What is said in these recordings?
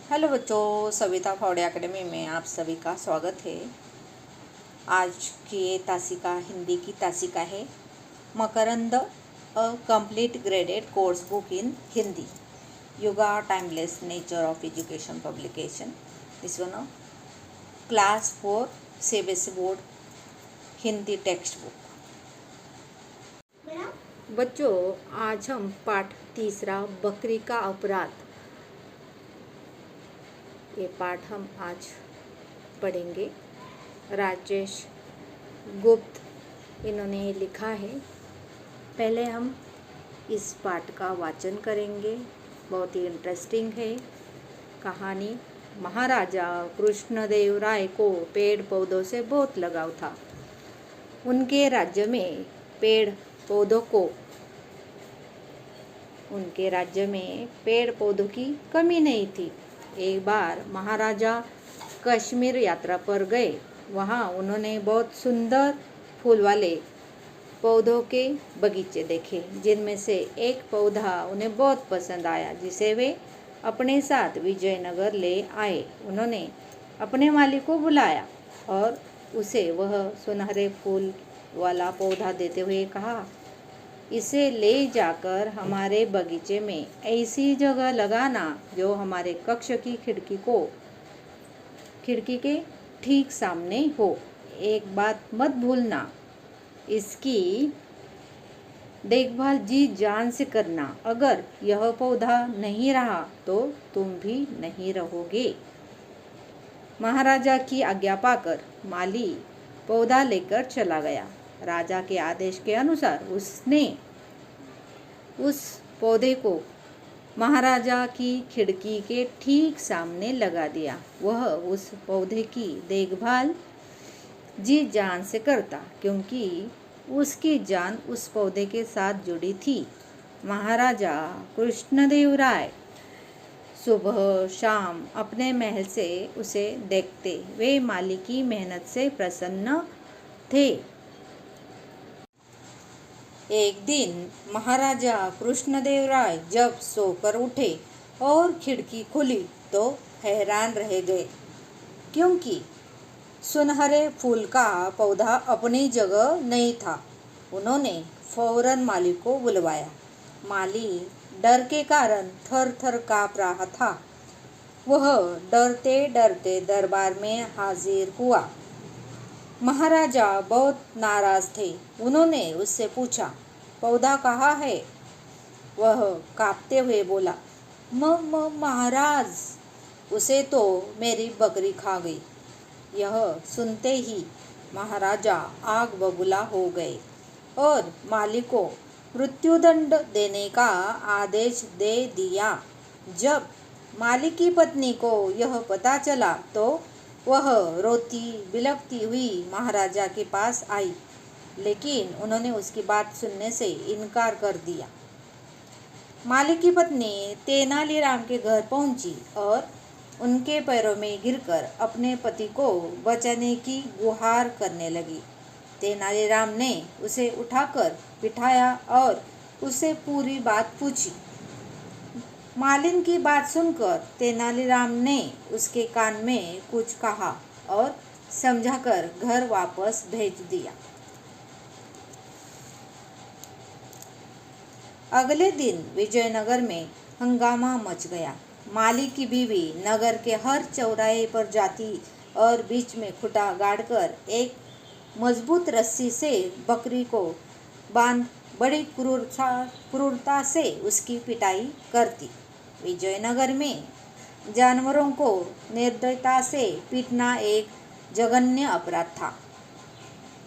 Hello बच्चों, सविता फावड़े academy में आप सभी का स्वागत है। आज की ये तासिका हिंदी की तासिका है Makarand, a complete graded course book in Hindi, Yuga timeless nature of education publication. This one class 4 CBSE board Hindi textbook. बच्चों, आज हम पाठ तीसरा बकरी का अपराध, ये पाठ हम आज पढ़ेंगे। राजेश गुप्त इन्होंने लिखा है। पहले हम इस पाठ का वाचन करेंगे। बहुत ही इंटरेस्टिंग है कहानी। महाराजा कृष्णदेव राय को पेड़ पौधों से बहुत लगाव था। उनके राज्य में पेड़ पौधों की कमी नहीं थी। एक बार महाराजा कश्मीर यात्रा पर गए। वहाँ उन्होंने बहुत सुंदर फूल वाले पौधों के बगीचे देखे, जिनमें से एक पौधा उन्हें बहुत पसंद आया, जिसे वे अपने साथ विजयनगर ले आए। उन्होंने अपने माली को बुलाया और उसे वह सुनहरे फूल वाला पौधा देते हुए कहा, इसे ले जाकर हमारे बगीचे में ऐसी जगह लगाना जो हमारे कक्ष की खिड़की के ठीक सामने हो। एक बात मत भूलना, इसकी देखभाल जी जान से करना। अगर यह पौधा नहीं रहा तो तुम भी नहीं रहोगे। महाराजा की आज्ञा पाकर माली पौधा लेकर चला गया। राजा के आदेश के अनुसार उसने उस पौधे को महाराजा की खिड़की के ठीक सामने लगा दिया। वह उस पौधे की देखभाल जी जान से करता, क्योंकि उसकी जान उस पौधे के साथ जुड़ी थी। महाराजा कृष्णदेव राय सुबह शाम अपने महल से उसे देखते। वे माली की मेहनत से प्रसन्न थे। एक दिन महाराजा कृष्णदेव राय जब सोकर उठे और खिड़की खुली तो हैरान रह गए, क्योंकि सुनहरे फूल का पौधा अपनी जगह नहीं था। उन्होंने फौरन माली को बुलवाया। माली डर के कारण थर थर काँप रहा था। वह डरते डरते दरबार में हाजिर हुआ। महाराजा बहुत नाराज थे। उन्होंने उससे पूछा, पौधा कहाँ है? वह कांपते हुए बोला, महाराज, उसे तो मेरी बकरी खा गई। यह सुनते ही महाराजा आग बबूला हो गए और माली को मृत्युदंड देने का आदेश दे दिया। जब माली की पत्नी को यह पता चला तो वह रोती बिलखती हुई महाराजा के पास आई, लेकिन उन्होंने उसकी बात सुनने से इनकार कर दिया। माली की पत्नी तेनालीराम के घर पहुंची और उनके पैरों में गिरकर अपने पति को बचाने की गुहार करने लगी। तेनालीराम ने उसे उठाकर बिठाया और उससे पूरी बात पूछी। मालिन की बात सुनकर तेनालीराम ने उसके कान में कुछ कहा और समझाकर घर वापस भेज दिया। अगले दिन विजयनगर में हंगामा मच गया। माली की बीवी नगर के हर चौराहे पर जाती और बीच में खुटा गाड़कर एक मजबूत रस्सी से बकरी को बांध बड़ी क्रूरता से उसकी पिटाई करती। विजयनगर में जानवरों को निर्दयता से पीटना एक जघन्य अपराध था।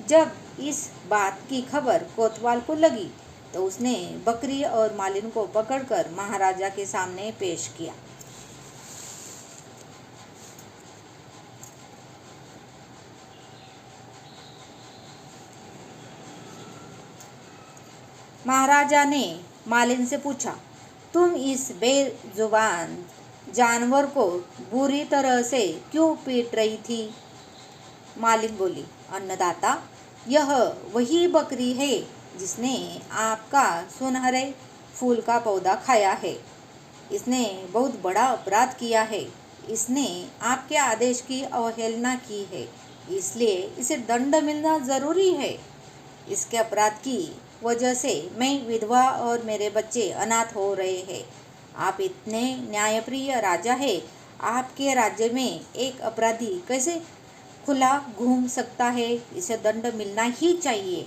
जब इस बात की खबर कोतवाल को लगी तो उसने बकरी और मालिन को पकड़कर महाराजा के सामने पेश किया। महाराजा ने मालिन से पूछा, तुम इस बेजुबान जानवर को बुरी तरह से क्यों पीट रही थी? मालिन बोली, अन्नदाता, यह वही बकरी है जिसने आपका सुनहरे फूल का पौधा खाया है। इसने बहुत बड़ा अपराध किया है। इसने आपके आदेश की अवहेलना की है, इसलिए इसे दंड मिलना जरूरी है। इसके अपराध की वजह से मैं विधवा और मेरे बच्चे अनाथ हो रहे हैं। आप इतने न्यायप्रिय राजा हैं, आपके राज्य में एक अपराधी कैसे खुला घूम सकता है? इसे दंड मिलना ही चाहिए।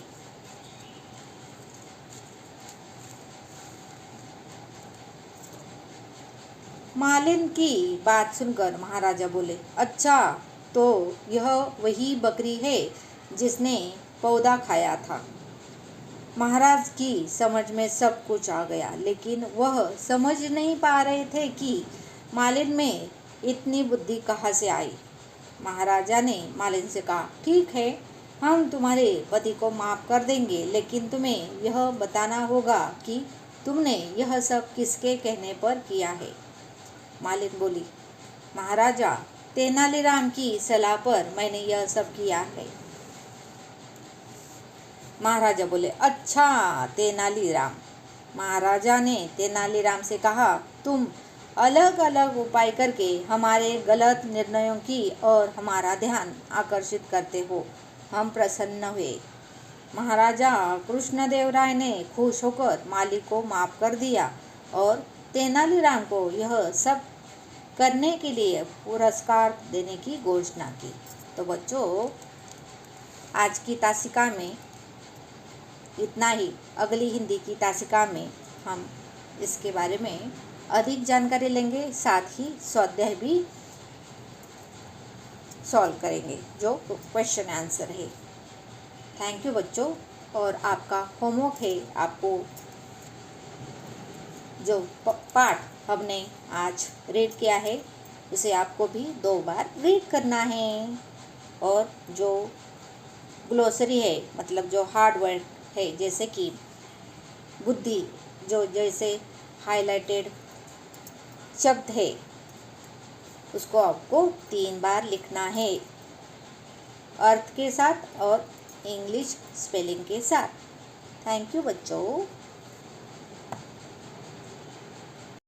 मालिन की बात सुनकर महाराजा बोले, अच्छा, तो यह वही बकरी है जिसने पौधा खाया था। महाराज की समझ में सब कुछ आ गया, लेकिन वह समझ नहीं पा रहे थे कि मालिन में इतनी बुद्धि कहाँ से आई। महाराजा ने मालिन से कहा, ठीक है, हम तुम्हारे पति को माफ कर देंगे, लेकिन तुम्हें यह बताना होगा कि तुमने यह सब किसके कहने पर किया है। मालिन बोली, महाराजा, तेनालीराम की सलाह पर मैंने यह सब किया है। महाराजा बोले, अच्छा, तेनालीराम। महाराजा ने तेनालीराम से कहा, तुम अलग अलग उपाय करके हमारे गलत निर्णयों की और हमारा ध्यान आकर्षित करते हो। हम प्रसन्न हुए। महाराजा कृष्णदेवराय ने खुश होकर माली को माफ कर दिया और तेनालीराम को यह सब करने के लिए पुरस्कार देने की घोषणा की। तो बच्चों, आज की तासिका में इतना ही। अगली हिंदी की तासिका में हम इसके बारे में अधिक जानकारी लेंगे, साथ ही स्वाध्याय भी सॉल्व करेंगे जो क्वेश्चन आंसर है। थैंक यू बच्चों। और आपका होमवर्क है, आपको जो पाठ हमने आज रीड किया है उसे आपको भी 2 बार रीड करना है। और जो ग्लोसरी है, मतलब जो हार्ड वर्ड है, जैसे कि बुद्धि, जो जैसे हाइलाइटेड शब्द है, उसको आपको 3 बार लिखना है, अर्थ के साथ और इंग्लिश स्पेलिंग के साथ। थैंक यू बच्चों।